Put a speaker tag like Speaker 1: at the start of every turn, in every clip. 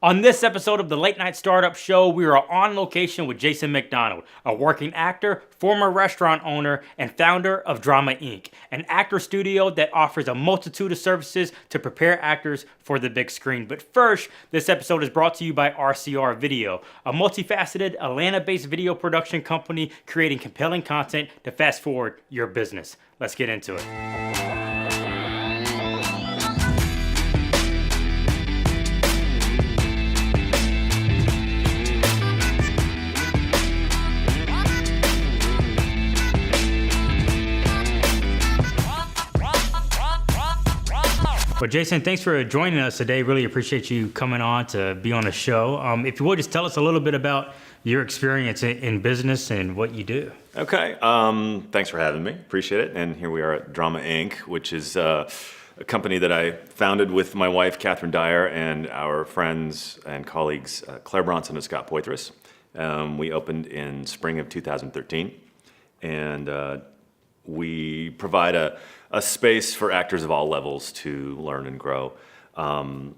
Speaker 1: On this episode of the Late Night Startup Show, we are on location with Jason MacDonald, a working actor, former restaurant owner, and founder of Drama Inc., an actor studio that offers a multitude of services to prepare actors for the big screen. But first, this episode is brought to you by RCR Video, a multifaceted Atlanta-based video production company creating compelling content to fast forward your business. Let's get into it. Well, Jason, thanks for joining us today. Really appreciate you coming on to be on the show. If you would, just tell us a little bit about your experience in business and what you do.
Speaker 2: Okay. Thanks for having me. Appreciate it. And here we are at Drama Inc., which is a company that I founded with my wife, Catherine Dyer, and our friends and colleagues, Claire Bronson and Scott Poitras. We opened in spring of 2013. And we provide a space for actors of all levels to learn and grow. And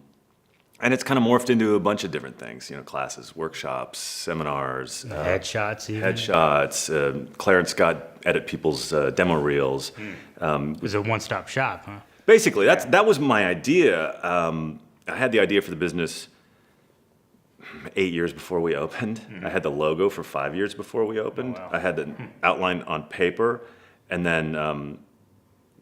Speaker 2: it's kind of morphed into a bunch of different things, classes, workshops, seminars.
Speaker 1: Headshots even.
Speaker 2: Headshots. Claire and Scott edit people's demo reels.
Speaker 1: It was a one-stop shop, huh?
Speaker 2: Basically, that was my idea. I had the idea for the business 8 years before we opened. Mm-hmm. I had the logo for 5 years before we opened. Oh, wow. I had the outline on paper. And then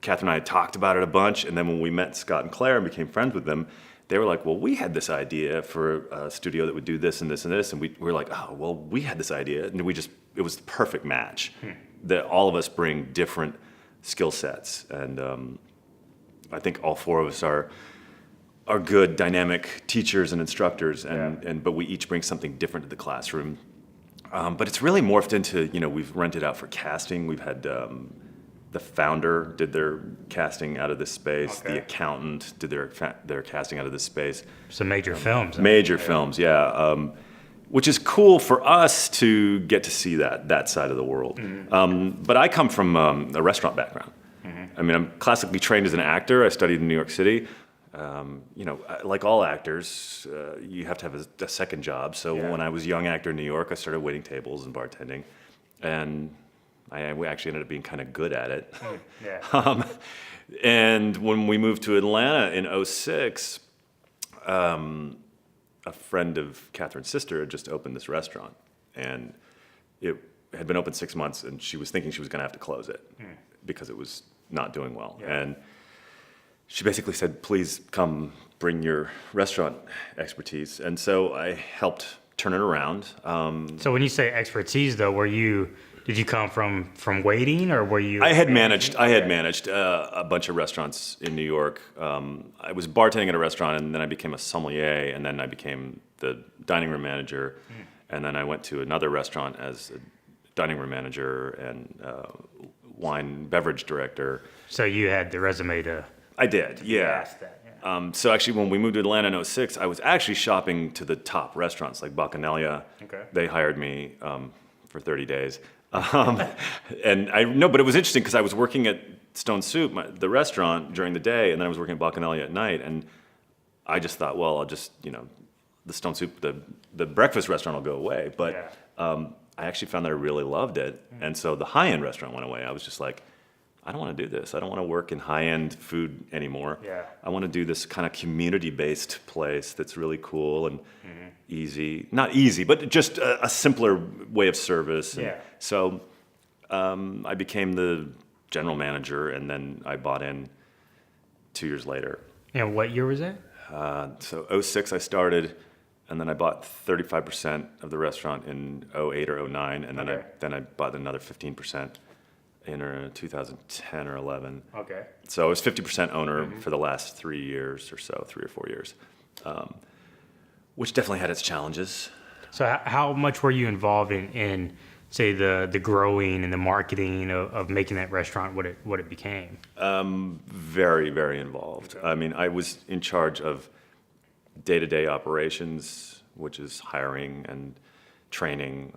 Speaker 2: Catherine and I had talked about it a bunch, and then when we met Scott and Claire and became friends with them, they were like, well, we had this idea for a studio that would do this and this and this, and we were like, oh, well, we had this idea, and it was the perfect match. That all of us bring different skill sets, and I think all four of us are good, dynamic teachers and instructors, but we each bring something different to the classroom. But it's really morphed into, we've rented out for casting. We've had the founder did their casting out of this space. Okay. The accountant did their casting out of this space.
Speaker 1: Some major films.
Speaker 2: Major films, yeah. Which is cool for us to get to see that side of the world. Mm-hmm. But I come from a restaurant background. Mm-hmm. I mean, I'm classically trained as an actor. I studied in New York City. Like all actors, you have to have a second job. So when I was a young actor in New York, I started waiting tables and bartending, and we actually ended up being kind of good at it. Yeah. And when we moved to Atlanta in 2006, a friend of Catherine's sister had just opened this restaurant, and it had been open 6 months, and she was thinking she was going to have to close it because it was not doing well. Yeah. And she basically said, please come bring your restaurant expertise. And so I helped turn it around.
Speaker 1: So when you say expertise, though, did you come from waiting, or were you?
Speaker 2: I had managed a bunch of restaurants in New York. I was bartending at a restaurant, and then I became a sommelier, and then I became the dining room manager. And then I went to another restaurant as a dining room manager and wine beverage director.
Speaker 1: So you had the resume to...
Speaker 2: I did, yeah. So actually, when we moved to Atlanta in 2006, I was actually shopping to the top restaurants like Bacchanalia. Okay. They hired me for 30 days. And but it was interesting because I was working at Stone Soup, the restaurant, during the day, and then I was working at Bacchanalia at night. And I just thought, well, I'll just, the Stone Soup, the breakfast restaurant will go away. But I actually found that I really loved it. And so the high-end restaurant went away. I was just like, I don't want to do this. I don't want to work in high-end food anymore. Yeah. I want to do this kind of community-based place that's really cool and easy. Not easy, but just a simpler way of service. And so I became the general manager, and then I bought in 2 years later.
Speaker 1: And what year was that?
Speaker 2: So 2006 I started, and then I bought 35% of the restaurant in 2008 or 2009, and then I bought another 15%. In 2010 or 11. Okay. So I was 50% owner for the last 3 years or so, 3 or 4 years, which definitely had its challenges.
Speaker 1: So how much were you involved in say, the growing and the marketing of making that restaurant what it became?
Speaker 2: Very, very involved. Okay. I mean, I was in charge of day-to-day operations, which is hiring and training,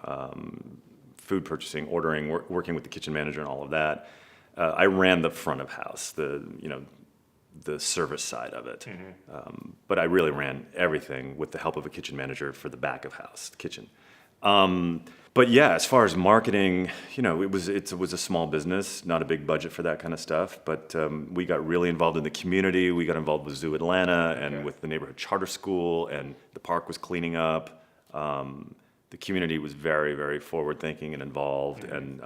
Speaker 2: food purchasing, ordering, working with the kitchen manager and all of that. I ran the front of house, the service side of it. But I really ran everything with the help of a kitchen manager for the back of house, the kitchen. But yeah, as far as marketing, it was a small business, not a big budget for that kind of stuff. But we got really involved in the community. We got involved with Zoo Atlanta and with the neighborhood charter school, and the park was cleaning up. The community was very, very forward thinking and involved, and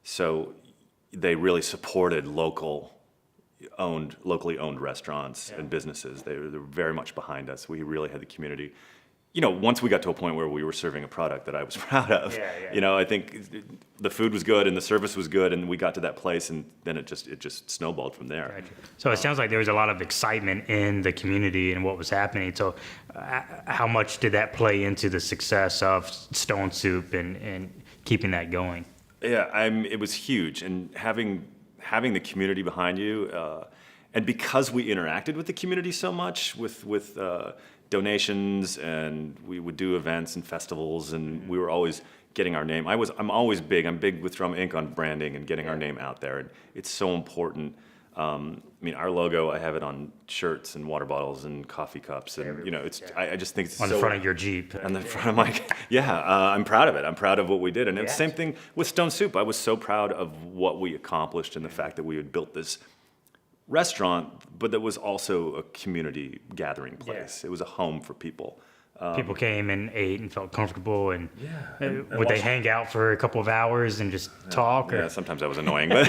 Speaker 2: so they really supported locally owned restaurants and businesses. They were very much behind us. We really had the community. Once we got to a point where we were serving a product that I was proud of, I think the food was good and the service was good, and we got to that place, and then it just snowballed from there.
Speaker 1: Gotcha. So it sounds like there was a lot of excitement in the community and what was happening. So how much did that play into the success of Stone Soup and keeping that going?
Speaker 2: Yeah, it was huge, and having the community behind you, and because we interacted with the community so much with donations, and we would do events and festivals, and we were always getting our name. I'm big with Drama Inc. on branding and getting our name out there, and it's so important. Our logo, I have it on shirts and water bottles and coffee cups, and I just think it's
Speaker 1: on the front of your Jeep.
Speaker 2: On the front of my, I'm proud of it. I'm proud of what we did, and it's the same thing with Stone Soup. I was so proud of what we accomplished and the fact that we had built this restaurant, but that was also a community gathering place. It was a home for people.
Speaker 1: People came and ate and felt comfortable, and would they hang out for a couple of hours and just talk?
Speaker 2: Yeah, sometimes that was annoying, but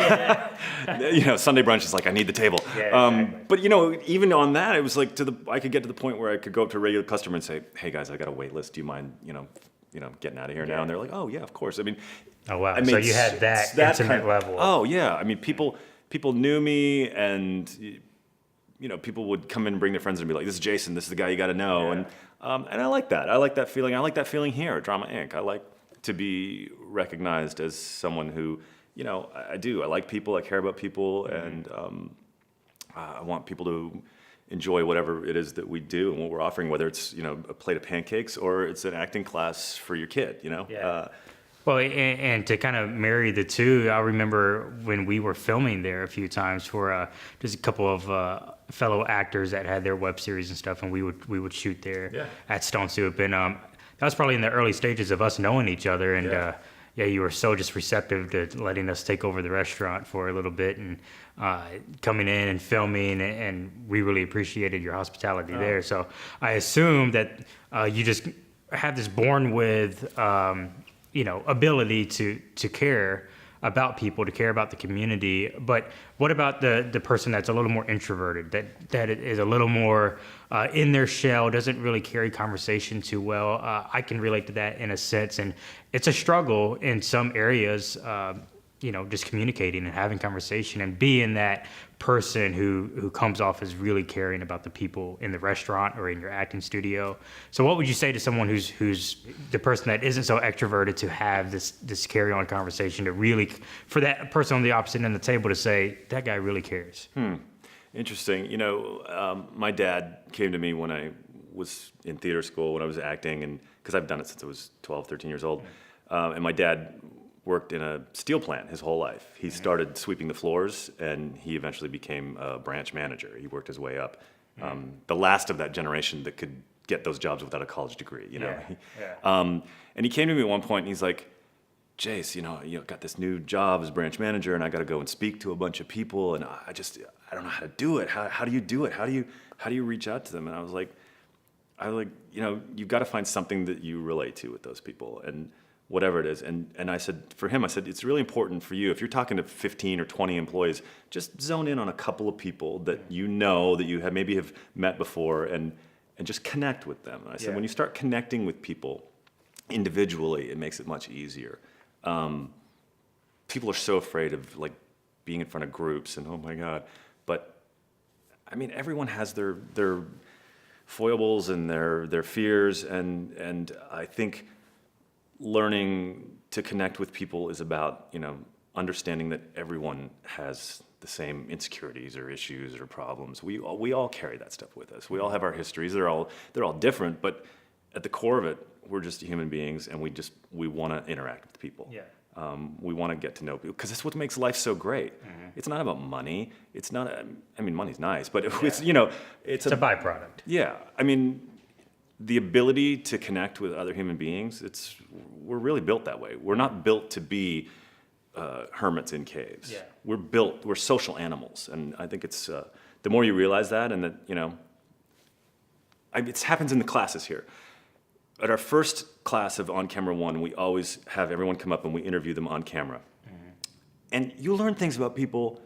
Speaker 2: Sunday brunch is like, I need the table. But even on that, it was like I could get to the point where I could go up to a regular customer and say, "Hey guys, I got a wait list. Do you mind, getting out of here now?" And they're like, "Oh yeah, of course."
Speaker 1: Oh wow. So you had that intimate level.
Speaker 2: Oh yeah. People knew me, and people would come in and bring their friends and be like, "This is Jason. This is the guy you got to know." And I like that. I like that feeling. I like that feeling here at Drama Inc. I like to be recognized as someone who, I do. I like people. I care about people, and I want people to enjoy whatever it is that we do and what we're offering, whether it's a plate of pancakes or it's an acting class for your kid.
Speaker 1: Well, and to kind of marry the two, I remember when we were filming there a few times for just a couple of fellow actors that had their web series and stuff, and we would shoot there at Stone Soup, and that was probably in the early stages of us knowing each other, and you were so just receptive to letting us take over the restaurant for a little bit, and coming in and filming, and we really appreciated your hospitality there. So I assume that you just have this born with ability to care about people, to care about the community. But what about the person that's a little more introverted, that is a little more in their shell, doesn't really carry conversation too well? I can relate to that in a sense, and it's a struggle in some areas, just communicating and having conversation and being that person who comes off as really caring about the people in the restaurant or in your acting studio. So what would you say to someone who's the person that isn't so extroverted to have this carry on conversation, to really, for that person on the opposite end of the table to say, that guy really cares?
Speaker 2: Interesting. My dad came to me when I was in theater school, when I was acting, and because I've done it since I was 12, 13 years old. And my dad worked in a steel plant his whole life. He started sweeping the floors, and he eventually became a branch manager. He worked his way up. The last of that generation that could get those jobs without a college degree, And he came to me at one point, and he's like, "Jace, you got this new job as branch manager, and I got to go and speak to a bunch of people, and I don't know how to do it. How do you do it? How do you reach out to them?" And I was like, you've got to find something that you relate to with those people, and whatever it is. And I said, for him, it's really important for you, if you're talking to 15 or 20 employees, just zone in on a couple of people that that you maybe have met before, and just connect with them. And I said, when you start connecting with people individually, it makes it much easier. People are so afraid of being in front of groups, and oh my God. But everyone has their foibles and their fears, and I think learning to connect with people is about, understanding that everyone has the same insecurities or issues or problems. We all carry that stuff with us. We all have our histories. They're all different, but at the core of it, we're just human beings, and we want to interact with people. We want to get to know people because that's what makes life so great. It's not about money. It's not. I mean, money's nice, but it's it's
Speaker 1: a byproduct.
Speaker 2: Yeah, I mean, the ability to connect with other human beings. We're really built that way. We're not built to be hermits in caves.
Speaker 1: Yeah.
Speaker 2: We're social animals, and I think it's the more you realize that, and that it happens in the classes here. At our first class of On Camera 1, we always have everyone come up and we interview them on camera. And you learn things about people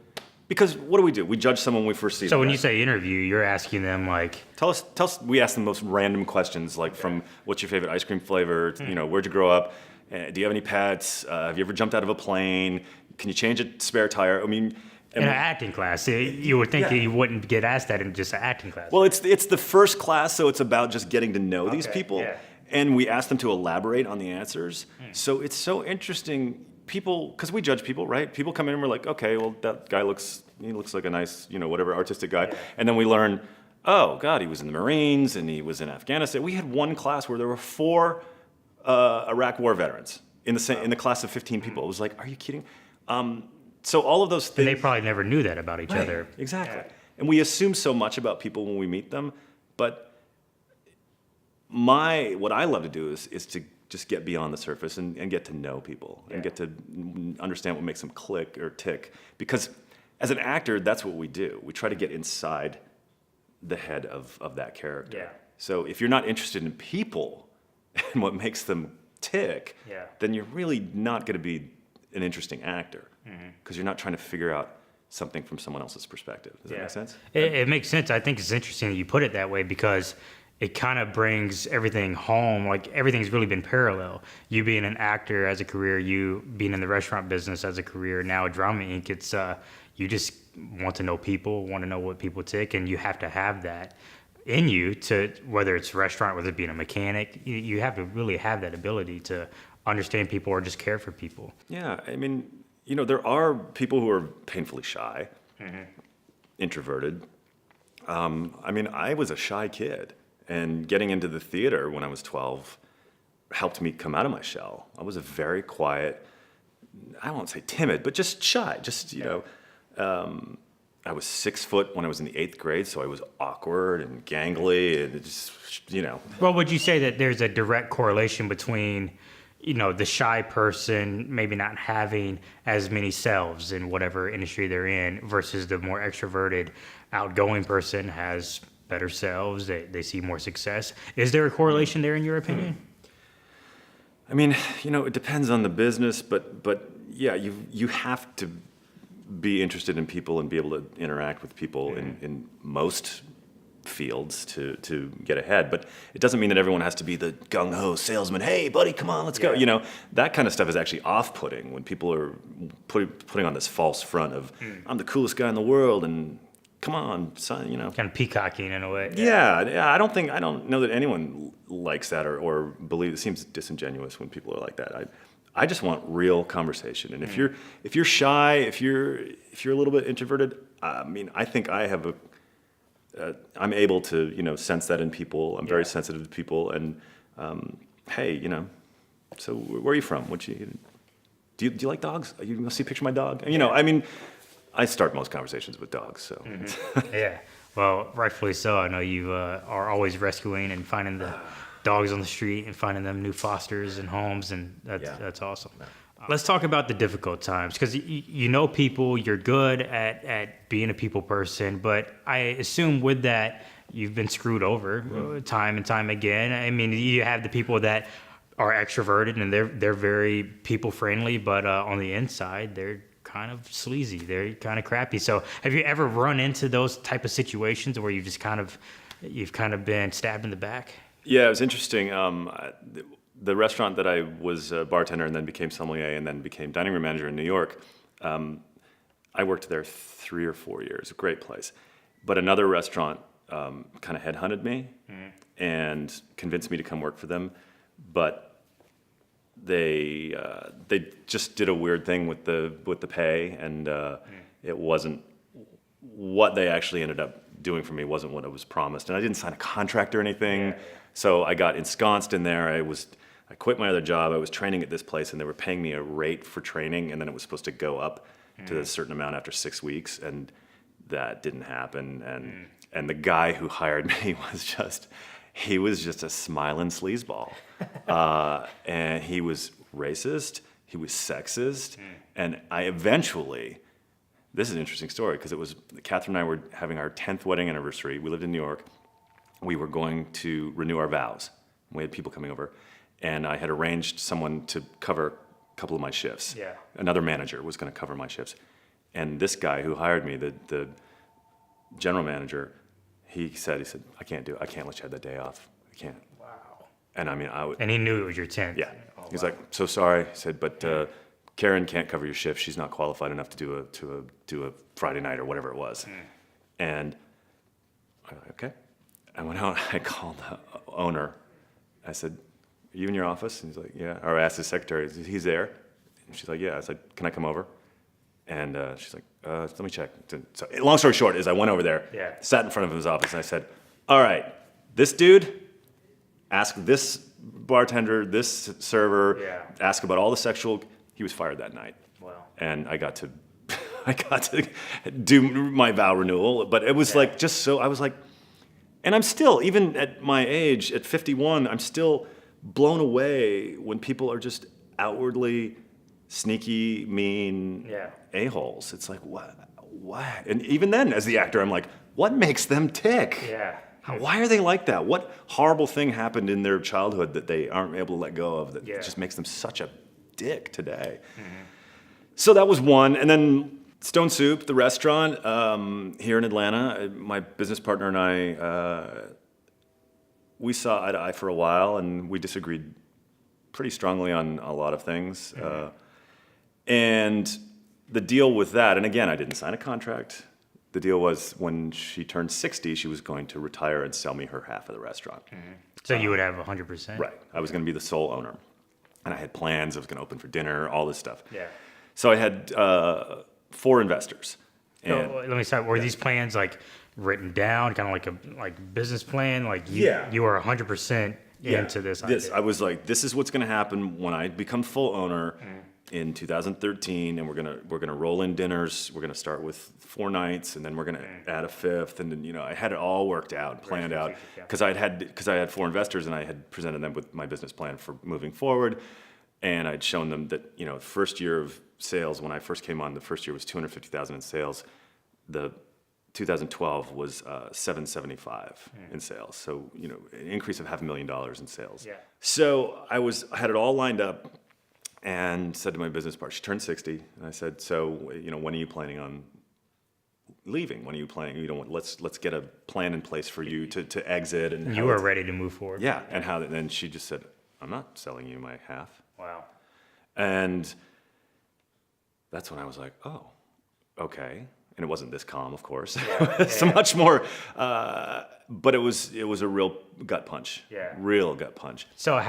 Speaker 2: because what do? We judge someone when we first see them.
Speaker 1: So when you say interview, you're asking them like...
Speaker 2: Tell us, we ask them the most random questions, like from what's your favorite ice cream flavor, where'd you grow up, do you have any pets, have you ever jumped out of a plane, can you change a spare tire? I mean...
Speaker 1: In an acting class, you would think you wouldn't get asked that in just an acting class.
Speaker 2: Well, it's the first class, so it's about just getting to know these people. Yeah. And we ask them to elaborate on the answers. So it's so interesting. People, because we judge people, right? People come in and we're like, okay, well, that guy looks like a nice, whatever, artistic guy. Yeah. And then we learn, oh, God, he was in the Marines and he was in Afghanistan. We had one class where there were 4 Iraq War veterans in the class of 15 people. It was like, are you kidding? So all of those things.
Speaker 1: And they probably never knew that about each other.
Speaker 2: Exactly. Yeah. And we assume so much about people when we meet them, but what I love to do is to just get beyond the surface and get to know people and get to understand what makes them click or tick. Because as an actor, that's what we do. We try to get inside the head of that character. Yeah. So if you're not interested in people and what makes them tick, then you're really not going to be an interesting actor because you're not trying to figure out something from someone else's perspective. Does that make sense?
Speaker 1: It makes sense. I think it's interesting that you put it that way because it kind of brings everything home. Like everything's really been parallel. You being an actor as a career, you being in the restaurant business as a career, now at Drama Inc. It's you just want to know people, want to know what people tick, and you have to have that in you to whether it's a restaurant, whether it being a mechanic, you have to really have that ability to understand people or just care for people.
Speaker 2: Yeah, I mean, there are people who are painfully shy, introverted. I mean, I was a shy kid. And getting into the theater when I was 12 helped me come out of my shell. I was a very quiet, I won't say timid, but just shy. I was 6 foot when I was in the 8th grade, so I was awkward and gangly and just.
Speaker 1: Well, would you say that there's a direct correlation between, the shy person maybe not having as many selves in whatever industry they're in versus the more extroverted, outgoing person has better selves, they see more success. Is there a correlation there in your opinion?
Speaker 2: I mean, it depends on the business, but yeah, you have to be interested in people and be able to interact with people in most fields to get ahead. But it doesn't mean that everyone has to be the gung-ho salesman. Hey, buddy, come on, let's go. That kind of stuff is actually off-putting when people are putting on this false front of I'm the coolest guy in the world and come on, son,
Speaker 1: Kind of peacocking in a way.
Speaker 2: Yeah, I don't know that anyone likes that or believes. It seems disingenuous when people are like that. I just want real conversation. And if you're shy, if you're a little bit introverted, I mean, I think I have I'm able to, sense that in people. I'm very sensitive to people. And hey, so where are you from? Do you like dogs? Are you gonna see a picture of my dog? I mean. I start most conversations with dogs, so.
Speaker 1: Yeah, well, rightfully so. I know you are always rescuing and finding the dogs on the street and finding them new fosters and homes, and that's awesome. Yeah. Let's talk about the difficult times, because you know people, you're good at being a people person, but I assume with that, you've been screwed over time and time again. I mean, you have the people that are extroverted and they're very people friendly, but on the inside, they're kind of sleazy. They're kind of crappy. So have you ever run into those type of situations where you've kind of been stabbed in the back?
Speaker 2: Yeah, it was interesting. The restaurant that I was a bartender and then became sommelier and then became dining room manager in New York, I worked there 3 or 4 years. A great place. But another restaurant kind of headhunted me and convinced me to come work for them. But they just did a weird thing with the pay, and it wasn't what they actually ended up doing for me. Wasn't what I was promised, and I didn't sign a contract or anything. So I got ensconced in there. I quit my other job. I was training at this place, and they were paying me a rate for training, and then it was supposed to go up to a certain amount after 6 weeks, and that didn't happen. And the guy who hired me he was just a smiling sleazeball. And he was racist, he was sexist, and I eventually, this is an interesting story, because it was, Catherine and I were having our 10th wedding anniversary. We lived in New York. We were going to renew our vows. We had people coming over, and I had arranged someone to cover a couple of my shifts.
Speaker 1: Yeah.
Speaker 2: Another manager was going to cover my shifts. And this guy who hired me, the general manager, he said, I can't do it. I can't let you have that day off. I can't.
Speaker 1: Wow.
Speaker 2: And I mean,
Speaker 1: And he knew it was your 10th.
Speaker 2: Yeah.
Speaker 1: Oh,
Speaker 2: He's
Speaker 1: wow.
Speaker 2: like, so sorry. He said, but Karen can't cover your shift. She's not qualified enough to do a Friday night or whatever it was. And I was like, okay. I went out. I called the owner. I said, are you in your office? And he's like, yeah. Or I asked his secretary, he's there. And she's like, yeah. I said, can I come over? And she's like, let me check. So, long story short is I went over there, sat in front of his office, and I said, all right, this dude, ask this bartender, this server, ask about all the sexual. He was fired that night.
Speaker 1: Wow.
Speaker 2: And I got to do my vow renewal, but it was like just so, I was like, and I'm still, even at my age, at 51, I'm still blown away when people are just outwardly sneaky, mean a-holes. It's like, what? And even then, as the actor, I'm like, what makes them tick?
Speaker 1: Yeah.
Speaker 2: Why are they like that? What horrible thing happened in their childhood that they aren't able to let go of that just makes them such a dick today? So that was one. And then Stone Soup, the restaurant here in Atlanta, my business partner and I, we saw eye to eye for a while, and we disagreed pretty strongly on a lot of things. And the deal with that, and again, I didn't sign a contract. The deal was when she turned 60, she was going to retire and sell me her half of the restaurant.
Speaker 1: So you would have 100%?
Speaker 2: Right. I was going to be the sole owner. And I had plans. I was going to open for dinner, all this stuff.
Speaker 1: Yeah.
Speaker 2: So I had 4 investors. And
Speaker 1: So let me start. Were these plans like written down, kind of like a business plan? Like you were 100% into this idea?
Speaker 2: I was like, this is what's going to happen when I become full owner in 2013, and we're gonna roll in dinners. We're gonna start with 4 nights, and then we're gonna add a 5th, and then I had it all worked out, planned out, because I had 4 investors, and I had presented them with my business plan for moving forward, and I'd shown them that first year of sales, when I first came on, the first year was $250,000 in sales. The 2012 was 775 in sales, so an increase of $500,000 in sales.
Speaker 1: Yeah.
Speaker 2: So I had it all lined up. And said to my business partner, she turned 60, and I said, so, when are you planning on leaving? When are you planning, let's get a plan in place for you to exit. And
Speaker 1: you were ready to move forward.
Speaker 2: Yeah, and then she just said, I'm not selling you my half.
Speaker 1: Wow.
Speaker 2: And that's when I was like, oh, okay. And it wasn't this calm, of course. It's much more, but it was a real gut punch.
Speaker 1: Yeah.
Speaker 2: Real gut punch.
Speaker 1: So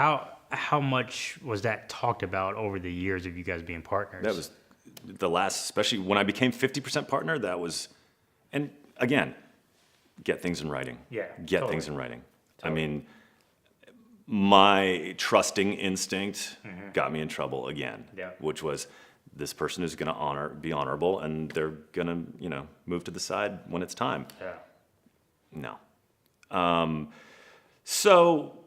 Speaker 1: how much was that talked about over the years of you guys being partners?
Speaker 2: That was the last, especially when I became 50% partner, that was, and again, get things in writing.
Speaker 1: Yeah.
Speaker 2: Get things in writing. Totally. I mean, my trusting instinct got me in trouble again, which was this person is going to be honorable, and they're going to, move to the side when it's time.
Speaker 1: Yeah.
Speaker 2: No. So,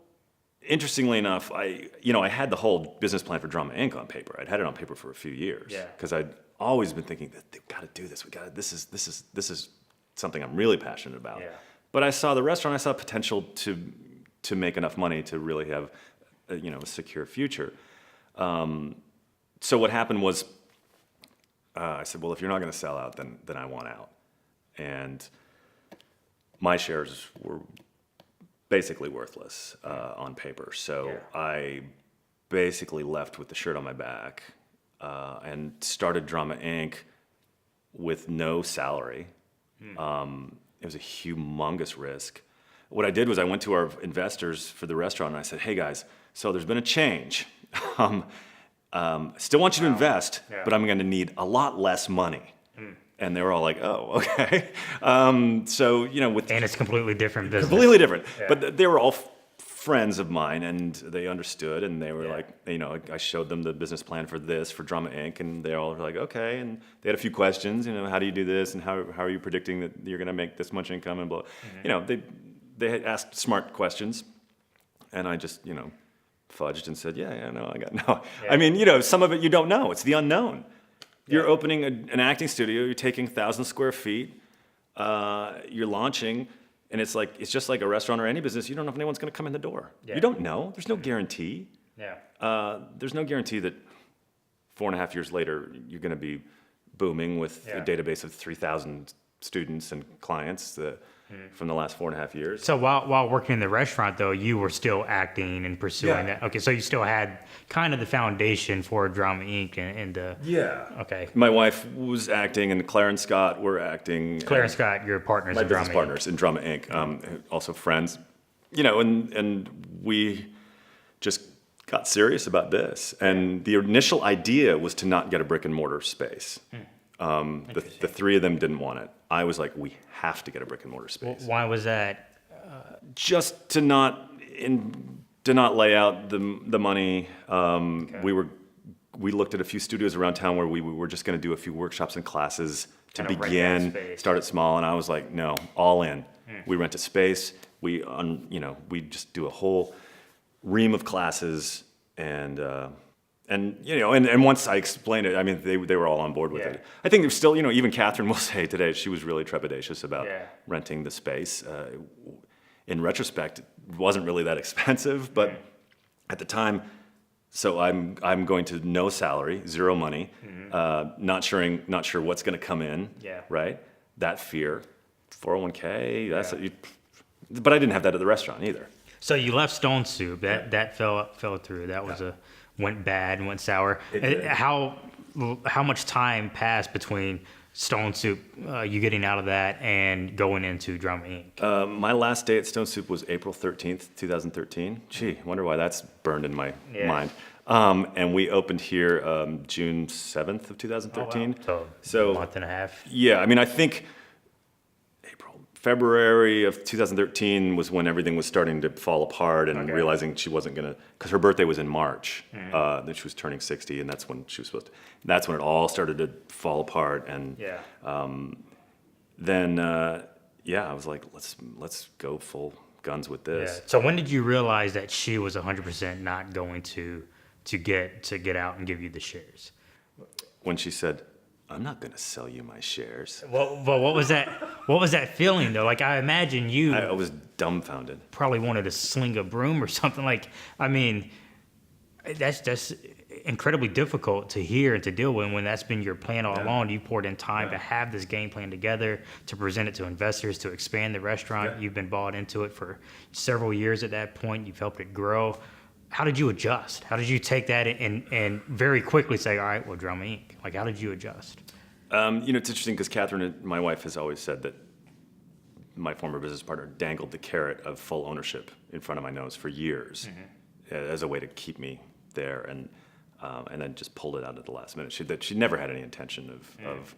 Speaker 2: interestingly enough, I had the whole business plan for Drama Inc. on paper. I'd had it on paper for a few years because I'd always been thinking that they've got to do this. This is something I'm really passionate about.
Speaker 1: Yeah.
Speaker 2: But I saw the restaurant. I saw potential to make enough money to really have a secure future. So what happened was I said, well, if you're not going to sell out, then I want out. And my shares were basically worthless on paper. So I basically left with the shirt on my back and started Drama Inc. with no salary. It was a humongous risk. What I did was I went to our investors for the restaurant and I said, hey guys, so there's been a change. Still want you to invest, but I'm going to need a lot less money. And they were all like, oh, okay. So, and
Speaker 1: it's completely different business.
Speaker 2: Completely different. Yeah. But they were all friends of mine, and they understood, and they were
Speaker 1: Yeah.
Speaker 2: like, I showed them the business plan for this, for Drama Inc., and they all were like, okay, and they had a few questions, how do you do this, and how are you predicting that you're going to make this much income, and blah. They had asked smart questions, and I just, fudged and said, yeah, no, I got no.
Speaker 1: Yeah.
Speaker 2: I mean, some of it you don't know. It's the unknown. You're opening an acting studio. You're taking 1,000 square feet. You're launching, and it's just like a restaurant or any business. You don't know if anyone's going to come in the door.
Speaker 1: Yeah.
Speaker 2: You don't know. There's no guarantee.
Speaker 1: Yeah.
Speaker 2: There's no guarantee that 4.5 years later you're going to be booming with a database of 3,000 students and clients from the last 4.5 years.
Speaker 1: So while working in the restaurant, though, you were still acting and pursuing that. Okay, so you still had kind of the foundation for Drama Inc. and Okay.
Speaker 2: My wife was acting, and Claire and Scott were acting.
Speaker 1: Claire and Scott, your partners
Speaker 2: My
Speaker 1: in Drama
Speaker 2: business partners in Drama Inc. Also friends, and we just got serious about this. And the initial idea was to not get a brick and mortar space. The three of them didn't want it. I was like, we have to get a brick and mortar space.
Speaker 1: Why was that?
Speaker 2: Just to not lay out the money. We looked at a few studios around town where we were just going to do a few workshops and classes to
Speaker 1: Kind of rent
Speaker 2: begin,
Speaker 1: that space.
Speaker 2: start it small, and I was like, no, all in. We rent a space. We just do a whole ream of classes, and once I explained it, I mean, they were all on board with it. I think there's still, even Catherine will say today, she was really trepidatious about renting the space. In retrospect, it wasn't really that expensive, but at the time, so I'm going to no salary, zero money, not sure what's going to come in, right? That fear, 401k, but I didn't have that at the restaurant either.
Speaker 1: So you left Stone Soup. That fell through. That was went bad and went sour. How much time passed between Stone Soup, you getting out of that, and going into Drama Inc.?
Speaker 2: My last day at Stone Soup was April 13th, 2013. Gee, I wonder why that's burned in my mind. And we opened here June 7th of 2013.
Speaker 1: Oh, wow. So a month and a half.
Speaker 2: Yeah, I mean, I think February of 2013 was when everything was starting to fall apart, and realizing she wasn't going to, because her birthday was in March, that she was turning 60, and that's when she was supposed to, that's when it all started to fall apart. And then, I was like, let's go full guns with this.
Speaker 1: Yeah. So when did you realize that she was 100% not going to get out and give you the shares?
Speaker 2: When she said, I'm not going to sell you my shares.
Speaker 1: Well, what was that? What was that feeling though? Like, I imagine
Speaker 2: I was dumbfounded.
Speaker 1: Probably wanted to sling a broom or something. Like, I mean, that's incredibly difficult to hear and to deal with when that's been your plan all along. You poured in time to have this game plan together, to present it to investors, to expand the restaurant. You've been bought into it for several years at that point. You've helped it grow. How did you adjust? How did you take that and very quickly say, all right, well, Drama Inc.? Like, how did you adjust?
Speaker 2: It's interesting because Catherine, my wife, has always said that my former business partner dangled the carrot of full ownership in front of my nose for years as a way to keep me there, and then just pulled it out at the last minute. She never had any intention of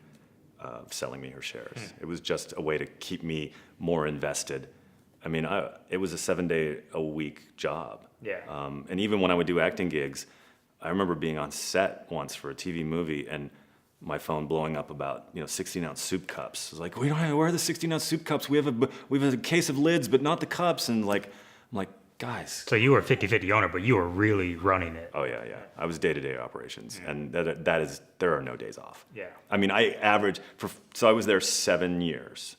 Speaker 2: selling me her shares. It was just a way to keep me more invested. I mean, it was a 7-day-a-week job.
Speaker 1: Yeah.
Speaker 2: And even when I would do acting gigs, I remember being on set once for a TV movie and my phone blowing up about 16-ounce soup cups. I was like, where are the 16-ounce soup cups? We have a case of lids, but not the cups. And I'm like, guys.
Speaker 1: So you were a 50-50 owner, but you were really running it.
Speaker 2: Oh yeah. I was day-to-day operations, and there are no days off.
Speaker 1: Yeah.
Speaker 2: I mean, so I was there 7 years.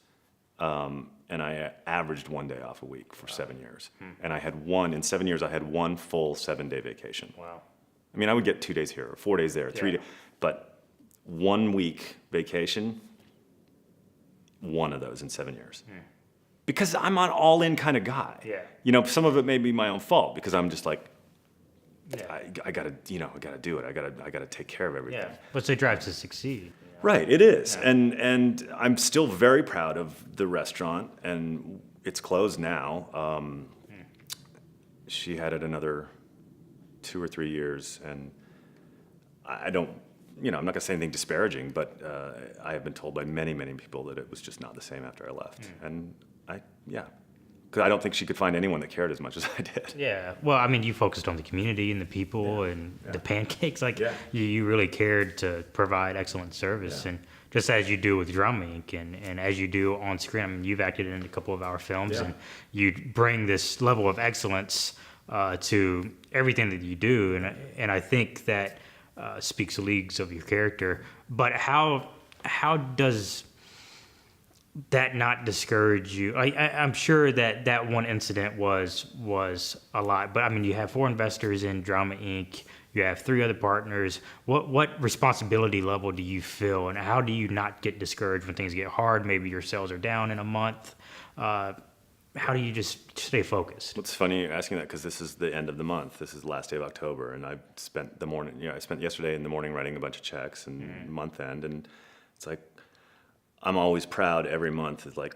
Speaker 2: And I averaged 1 day off a week for 7 years. And in 7 years, I had one full 7-day vacation.
Speaker 1: Wow.
Speaker 2: I mean, I would get 2 days here, or 4 days there, 3 days, but 1 week vacation, one of those in 7 years. Because I'm an all-in kind of guy.
Speaker 1: Yeah.
Speaker 2: Some of it may be my own fault because I'm just like, I gotta do it. I gotta take care of everything.
Speaker 1: Yeah. What's the drive to succeed?
Speaker 2: Right, it is. Yeah. And I'm still very proud of the restaurant, and it's closed now. She had it another 2 or 3 years, and I don't, I'm not gonna say anything disparaging, but I have been told by many, many people that it was just not the same after I left. And because I don't think she could find anyone that cared as much as I did.
Speaker 1: Yeah. Well, I mean, you focused on the community and the people and the pancakes. Like, you really cared to provide excellent service. And just as you do with Drama Inc. and as you do on screen, I mean, you've acted in a couple of our films, and you bring this level of excellence to everything that you do. And I think that speaks leagues of your character. But how does that not discourage you? I'm sure that one incident was a lot, but I mean, you have 4 investors in Drama Inc. You have 3 other partners. What responsibility level do you feel, and how do you not get discouraged when things get hard? Maybe your sales are down in a month. How do you just stay focused?
Speaker 2: It's funny you're asking that, because this is the end of the month. This is the last day of October, and I spent yesterday in the morning writing a bunch of checks and month end, and it's like, I'm always proud every month. It's like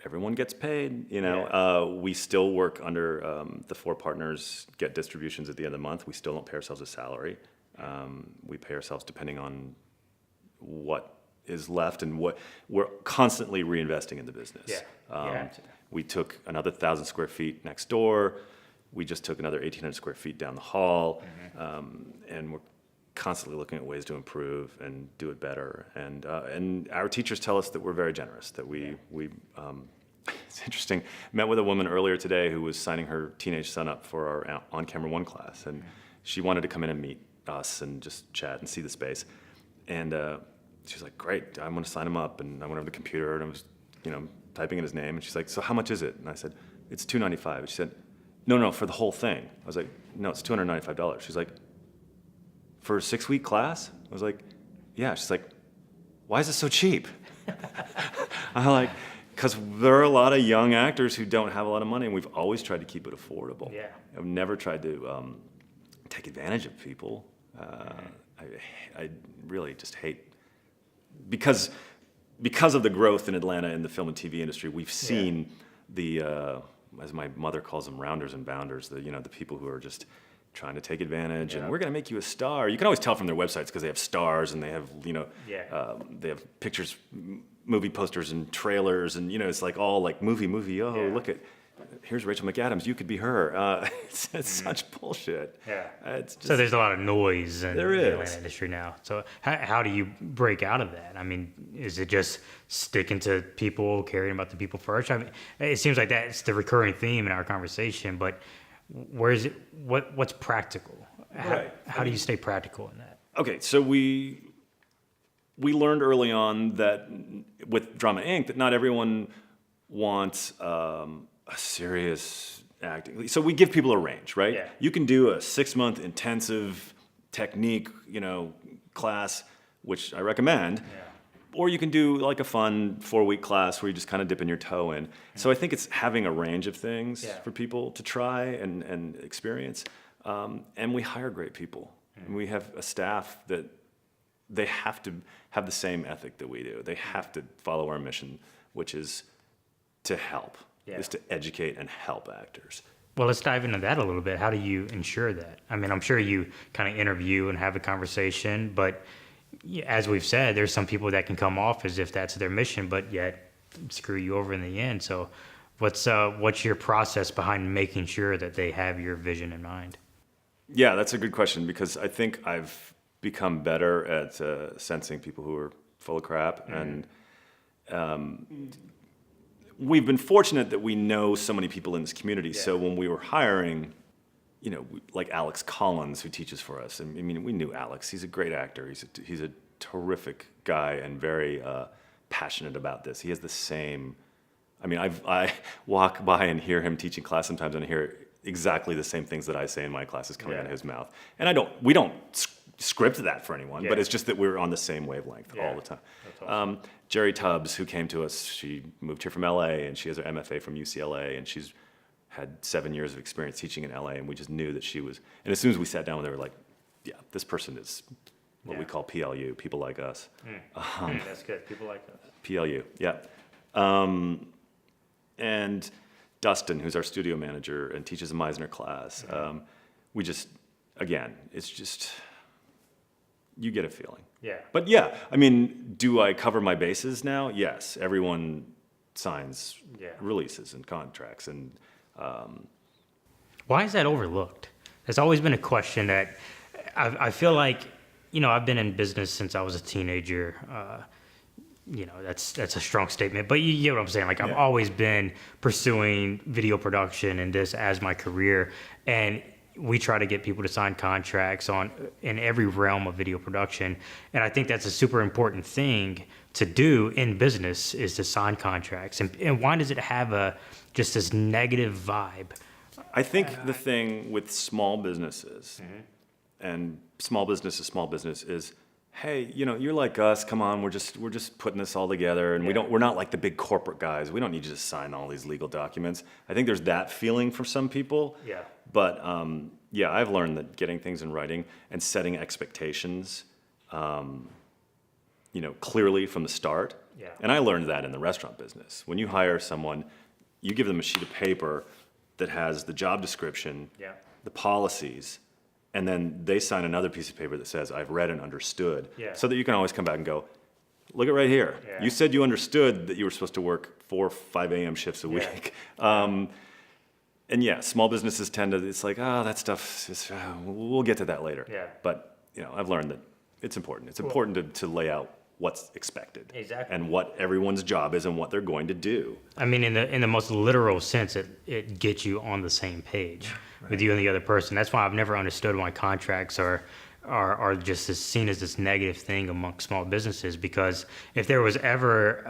Speaker 2: everyone gets paid, We still work under the 4 partners get distributions at the end of the month. We still don't pay ourselves a salary. We pay ourselves depending on what is left, and what we're constantly reinvesting in the business. We took another 1,000 square feet next door. We just took another 1,800 square feet down the hall, and we're constantly looking at ways to improve and do it better. And our teachers tell us that we're very generous, that we it's interesting. Met with a woman earlier today who was signing her teenage son up for our on-camera 1 class, and she wanted to come in and meet us and just chat and see the space. And she was like, great, I'm going to sign him up. And I went over to the computer, and I was, typing in his name. And she's like, so how much is it? And I said, it's $295. And she said, no, for the whole thing. I was like, no, it's $295. She's like, for a 6-week class? I was like, yeah. She's like, why is it so cheap? I'm like, because there are a lot of young actors who don't have a lot of money, and we've always tried to keep it affordable.
Speaker 1: Yeah.
Speaker 2: I've never tried to take advantage of people. I really just hate, because of the growth in Atlanta in the film and TV industry, we've seen the, as my mother calls them, rounders and bounders, the people who are just trying to take advantage, and we're going to make you a star. You can always tell from their websites, because they have stars, and they have, they have pictures, movie posters and trailers, and, it's like all like movie, look at, here's Rachel McAdams, you could be her. It's such bullshit.
Speaker 1: So there's a lot of noise in
Speaker 2: There
Speaker 1: the
Speaker 2: is.
Speaker 1: Atlanta industry now. So how do you break out of that? I mean, is it just sticking to people, caring about the people first? I mean, it seems like that's the recurring theme in our conversation, but where is it? What's practical? How do you stay practical in that?
Speaker 2: Okay, so we learned early on that with Drama Inc. that not everyone wants a serious acting. So we give people a range, right?
Speaker 1: Yeah.
Speaker 2: You can do a 6-month intensive technique, class, which I recommend. Or you can do like a fun 4-week class where you just kind of dipping your toe in. So I think it's having a range of things for people to try and experience. And we hire great people. And we have a staff that they have to have the same ethic that we do. They have to follow our mission, which is to help, is to educate and help actors.
Speaker 1: Well, let's dive into that a little bit. How do you ensure that? I mean, I'm sure you kind of interview and have a conversation, but as we've said, there's some people that can come off as if that's their mission, but yet screw you over in the end. So what's your process behind making sure that they have your vision in mind?
Speaker 2: Yeah, that's a good question, because I think I've become better at sensing people who are full of crap. And we've been fortunate that we know so many people in this community. So when we were hiring, like Alex Collins, who teaches for us. I mean, we knew Alex. He's a great actor. He's a terrific guy and very passionate about this. He has the same. I mean, I walk by and hear him teaching class sometimes, and I hear exactly the same things that I say in my classes coming out of his mouth. And we don't script that for anyone, but it's just that we're on the same wavelength all the time.
Speaker 1: That's awesome.
Speaker 2: Jerry Tubbs, who came to us, she moved here from LA, and she has her MFA from UCLA, and she's had 7 years of experience teaching in LA, and we just knew that she was. And as soon as we sat down, they were like, "Yeah, this person is what we call PLU, people like us."
Speaker 1: That's good. People like us.
Speaker 2: PLU, yeah. And Dustin, who's our studio manager and teaches a Meisner class, we just, again, it's just, you get a feeling.
Speaker 1: Yeah.
Speaker 2: But yeah, I mean, do I cover my bases now? Yes. Everyone signs
Speaker 1: Yeah.
Speaker 2: releases and contracts. And
Speaker 1: Why is that overlooked? There's always been a question that I feel like, I've been in business since I was a teenager. That's a strong statement, but you get what I'm saying. Like, I've always been pursuing video production and this as my career, and we try to get people to sign contracts in every realm of video production. And I think that's a super important thing to do in business, is to sign contracts. And why does it have just this negative vibe?
Speaker 2: I think the thing with small businesses, and small business is, hey, you're like us. Come on, we're just putting this all together, and we're not like the big corporate guys. We don't need you to sign all these legal documents. I think there's that feeling for some people.
Speaker 1: Yeah.
Speaker 2: But I've learned that getting things in writing and setting expectations, clearly from the start.
Speaker 1: Yeah.
Speaker 2: And I learned that in the restaurant business. When you hire someone, you give them a sheet of paper that has the job description, the policies, and then they sign another piece of paper that says, I've read and understood, so that you can always come back and go, look at right here.
Speaker 1: Yeah.
Speaker 2: You said you understood that you were supposed to work 4 or 5 a.m. shifts a week. And small businesses tend to, it's like, that stuff is, we'll get to that later.
Speaker 1: Yeah.
Speaker 2: But, I've learned that it's important. It's important to lay out what's expected.
Speaker 1: Exactly.
Speaker 2: And what everyone's job is and what they're going to do.
Speaker 1: I mean, in the most literal sense, it gets you on the same page with you and the other person. That's why I've never understood why contracts are just seen as this negative thing among small businesses. Because if there was ever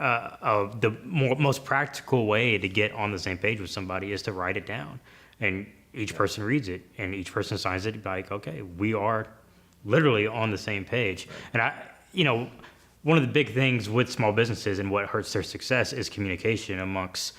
Speaker 1: the most practical way to get on the same page with somebody is to write it down, and each person reads it, and each person signs it like, okay, we are literally on the same page. And one of the big things with small businesses and what hurts their success is communication amongst,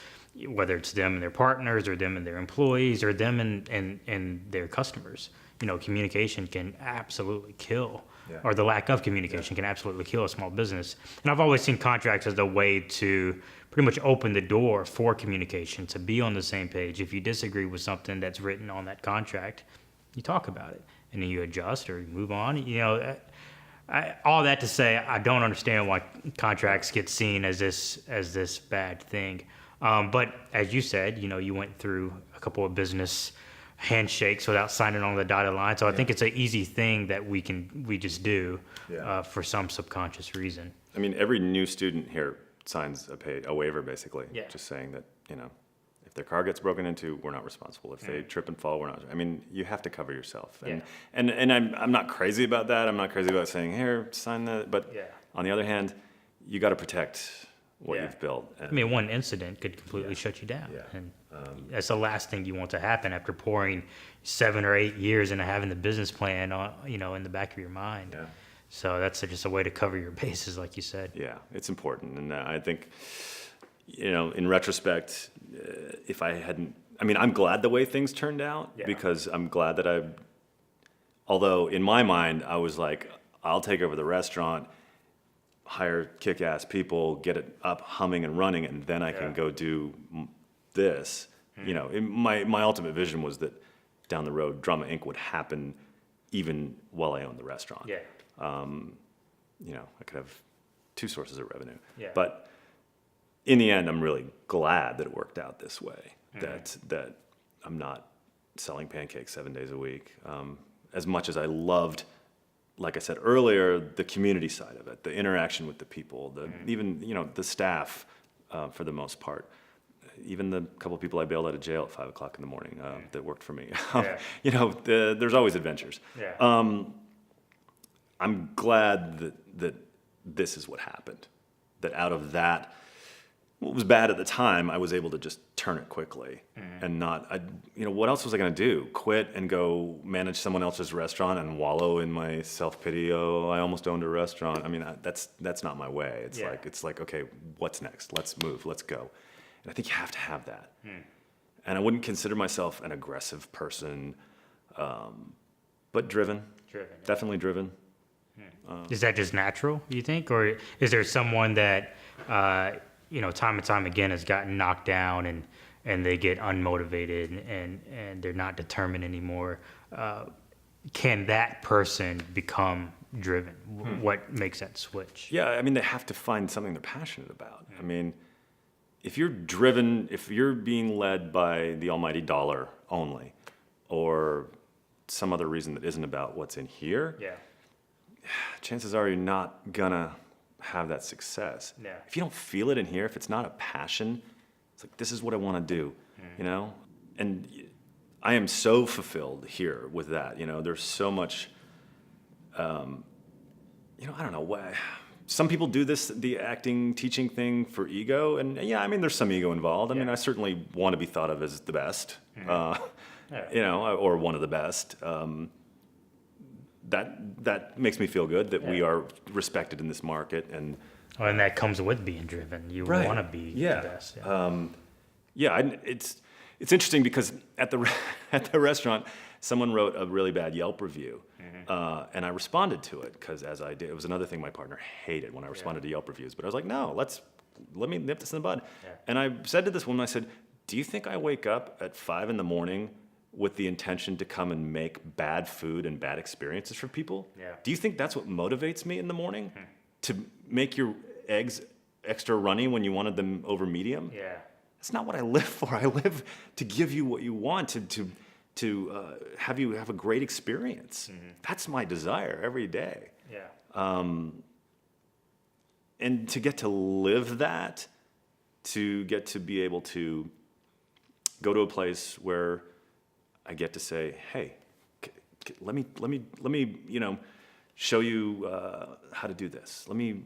Speaker 1: whether it's them and their partners, or them and their employees, or them and their customers. Communication can absolutely kill, or the lack of communication can absolutely kill a small business. And I've always seen contracts as a way to pretty much open the door for communication, to be on the same page. If you disagree with something that's written on that contract, you talk about it, and then you adjust or you move on. All that to say, I don't understand why contracts get seen as this bad thing. But as you said, you went through a couple of business handshakes without signing on the dotted line. So I think it's an easy thing that we just do for some subconscious reason.
Speaker 2: I mean, every new student here signs a waiver, basically, just saying that, if their car gets broken into, we're not responsible. If they trip and fall, we're not. I mean, you have to cover yourself. And I'm not crazy about that. I'm not crazy about saying, here, sign that. But on the other hand, you got to protect what you've built. And,
Speaker 1: I mean, one incident could completely shut you down. And that's the last thing you want to happen after pouring 7 or 8 years into having the business plan, in the back of your mind.
Speaker 2: Yeah.
Speaker 1: So that's just a way to cover your bases, like you said.
Speaker 2: Yeah, it's important. And I think, in retrospect, if I hadn't, I'm glad the way things turned out, because I'm glad that although in my mind, I was like, I'll take over the restaurant, hire kick-ass people, get it up humming and running, and then I can go do this. My ultimate vision was that down the road, Drama Inc. would happen even while I owned the restaurant. I could have 2 sources of revenue. But in the end, I'm really glad that it worked out this way, that I'm not selling pancakes 7 days a week. As much as I loved, like I said earlier, the community side of it, the interaction with the people, even the staff, for the most part. Even the couple of people I bailed out of jail at 5 o'clock in the morning that worked for me. There's always adventures. I'm glad that this is what happened. That out of that, what was bad at the time, I was able to just turn it quickly and not. What else was I going to do? Quit and go manage someone else's restaurant and wallow in my self-pity? Oh, I almost owned a restaurant. That's not my way. It's like, okay, what's next? Let's move. Let's go. And I think you have to have that. And I wouldn't consider myself an aggressive person, but driven. Definitely driven.
Speaker 1: Is that just natural, you think? Or is there someone that, time and time again has gotten knocked down and they get unmotivated and they're not determined anymore? Can that person become driven? What makes that switch?
Speaker 2: Yeah, they have to find something they're passionate about. if you're being led by the almighty dollar only, or some other reason that isn't about what's in here, chances are you're not gonna have that success.
Speaker 1: Yeah.
Speaker 2: If you don't feel it in here, if it's not a passion, it's like, this is what I want to do, you know? And I am so fulfilled here with that, you know? There's so much, you know, I don't know why. Some people do the acting, teaching thing for ego, and yeah, I mean, there's some ego involved. I mean, I certainly want to be thought of as the best, you know, or one of the best. That makes me feel good that we are respected in this market, and
Speaker 1: that comes with being driven. You want to be the best.
Speaker 2: It's interesting because at the restaurant, someone wrote a really bad Yelp review, and I responded to it because as I did, it was another thing my partner hated when I responded to Yelp reviews. But I was like, no, let me nip this in the bud. And I said to this woman, I said, do you think I wake up at 5 a.m. with the intention to come and make bad food and bad experiences for people? Do you think that's what motivates me in the morning? To make your eggs extra runny when you wanted them over medium? That's not what I live for. I live to give you what you want, to have you have a great experience. That's my desire every day. And to get to live that, to get to be able to go to a place where I get to say, hey, let me, you know, show you how to do this. Let me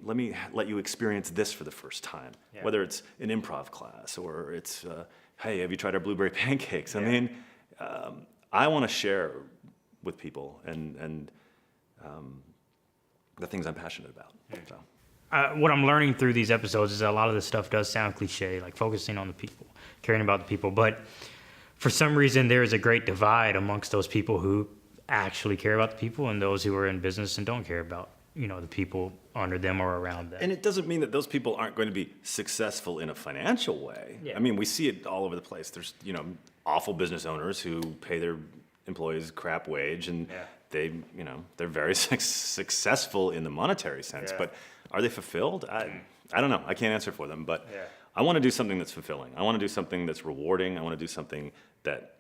Speaker 2: let you experience this for the first time. Whether it's an improv class or it's, hey, have you tried our blueberry pancakes? I mean, I want to share with people and the things I'm passionate about. So.
Speaker 1: What I'm learning through these episodes is that a lot of this stuff does sound cliche, like focusing on the people, caring about the people. But for some reason, there is a great divide amongst those people who actually care about the people and those who are in business and don't care about, you know, the people under them or around them.
Speaker 2: And it doesn't mean that those people aren't going to be successful in a financial way. I mean, we see it all over the place. There's, you know, awful business owners who pay their employees crap wage, and they, you know, they're very successful in the monetary sense. But are they fulfilled? I don't know. I can't answer for them. But I want to do something that's fulfilling. I want to do something that's rewarding. I want to do something that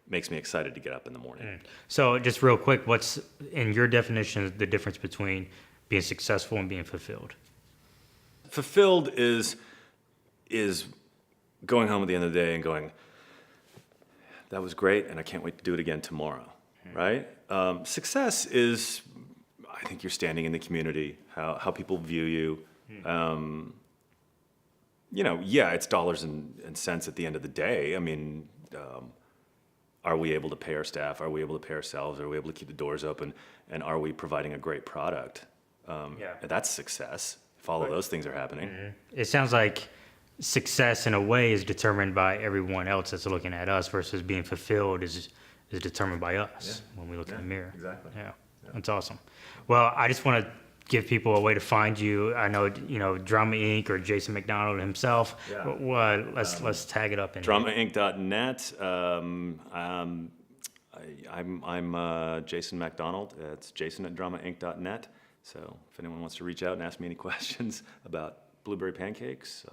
Speaker 2: makes me excited to get up in the morning.
Speaker 1: So just real quick, what's, in your definition, the difference between being successful and being fulfilled?
Speaker 2: Fulfilled is going home at the end of the day and going, that was great, and I can't wait to do it again tomorrow, right? Success is, I think you're standing in the community, how people view you. You know, it's dollars and cents at the end of the day. I mean, are we able to pay our staff? Are we able to pay ourselves? Are we able to keep the doors open? And are we providing a great product? That's success, if all of those things are happening.
Speaker 1: It sounds like success in a way is determined by everyone else that's looking at us versus being fulfilled is determined by us when we look in the mirror.
Speaker 2: Exactly.
Speaker 1: That's awesome. Well, I just want to give people a way to find you. I know, you know, Drama Inc. or Jason MacDonald himself. Let's tag it up in
Speaker 2: DramaInc.net. I'm Jason MacDonald. It's Jason at DramaInc.net. So if anyone wants to reach out and ask me any questions about blueberry pancakes,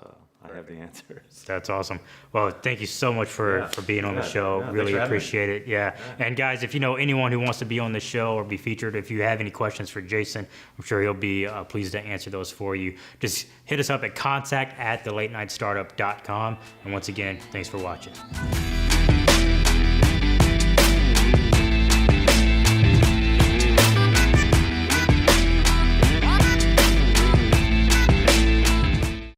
Speaker 2: I have the answers.
Speaker 1: That's awesome. Well, thank you so much for being on the show. Really appreciate it. And guys, if you know anyone who wants to be on the show or be featured, if you have any questions for Jason, I'm sure he'll be pleased to answer those for you. Just hit us up at contact@thelatenightstartup.com. And once again, thanks for watching.